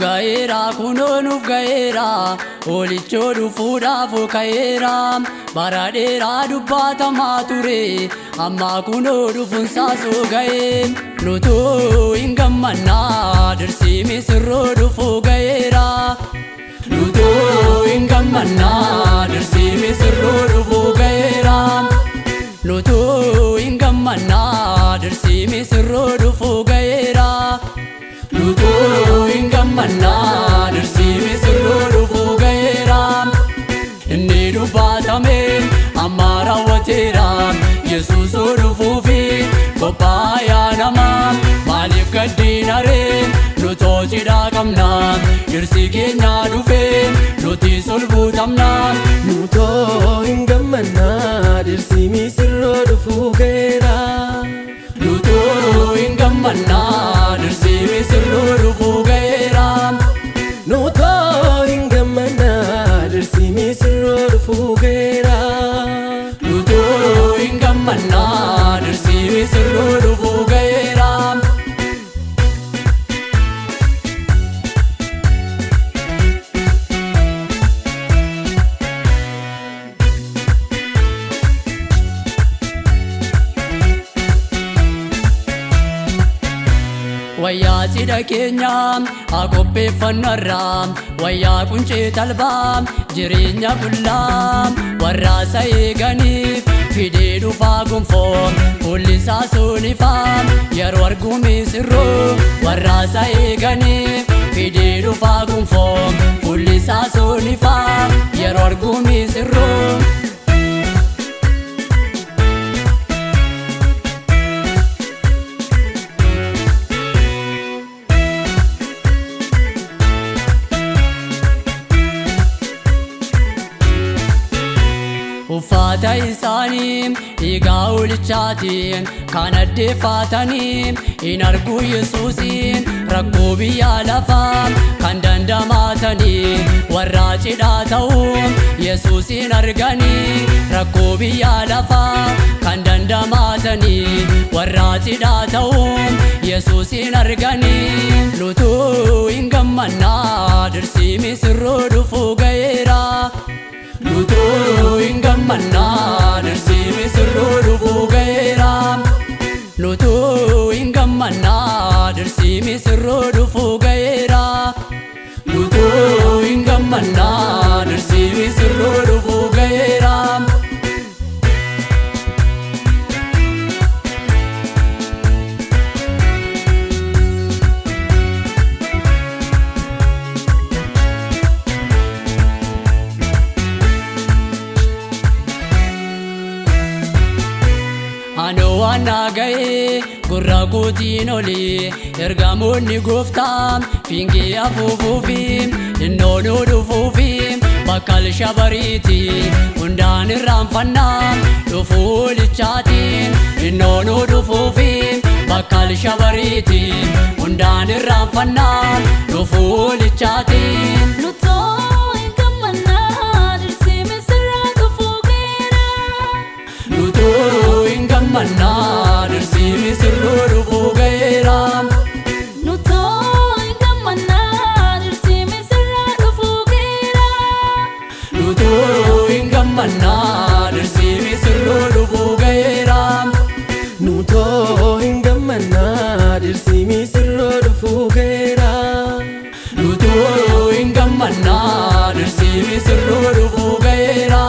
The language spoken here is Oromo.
gaera kuno nuuf gaera olicho dhufuudhaaf ka'eera baradheera dubbatamaa ture amma kuno dhufunsaa soo ga'e nutu hin gammannaa dirsi misirroo dhufuu ga'eera nutu hin gammannaa dirsi misirroo dhufuu ga'eera nutu hin gammannaa dirsi misirroo dhufuu ga'eera nutu hin gammannaa dirsi misirroo dhufuu ga'eera inni dubbatame amma raawwateera Yesuus dhufuufi qophaayaa namaa maaliif gaddiina ree nuti cidhaa qabna dirsi keenya dhufee nuti solbuutamna nuti hin gammannaa dirsi misirroo dhufuu ga'eera nuti hin gammannaa dirsi misirroo dhufuu ga'eera nuti hin gammannaa dirsi misirroo dhufuu ga'eera nuti hin gammannaa dirsi misirroo dhufuu ga'eera wayyaa cidha keenya qopheeffannarraa wayyaa quncee talbaa jireenya qullaa warraasa eeganiif fidee dhufaa gonfoo fuullisaa soonifaa yeroo arguu misirroo warraasa eeganiif fidee dhufaa gonfoo fuullisaa soonifaa yeroo arguu misirroo uffata isaanii dhiigaa olichaatiin kan addeeffatanii hin argu Yesuusiin rakkoo biyya lafaa kan dandamatanii warra cidhaa ta'uu Yesuusin arganii rakkoo biyya lafaa kan dandamatanii warra cidhaa ta'uu Yesuusin arganii nuti hin gammannaa dirsi misirroo dhufuu ga'eera nuti hin gammannaa dirsi misirroo dhufuu ga'eera nuti hin gammannaa dirsi misirroo dhufuu ga'eera nuti hin gammannaa dirsi misirroo dhufuu ga'eera Ano waan ga'ee gurra kootiin olii ergamoonni gooftaa fiingee afuufuufi innoonuu dhufuufi bakkal shabariiti hundaan irraanfannaa dhufuu olichaatiin innoonuu dhufuufi bakkal shabariiti hundaan irraanfannaa dhufuu olichaatiin gammannaa dirsi misirroo dhufuu ga'eera nuti hin gammannaa dirsi misirroo dhufuu ga'eera nuti hin gammannaa dirsi misirroo dhufuu ga'eera nuti hin gammannaa dirsi misirroo dhufuu ga'eera nuti hin gammannaa dirsi misirroo dhufuu ga'eera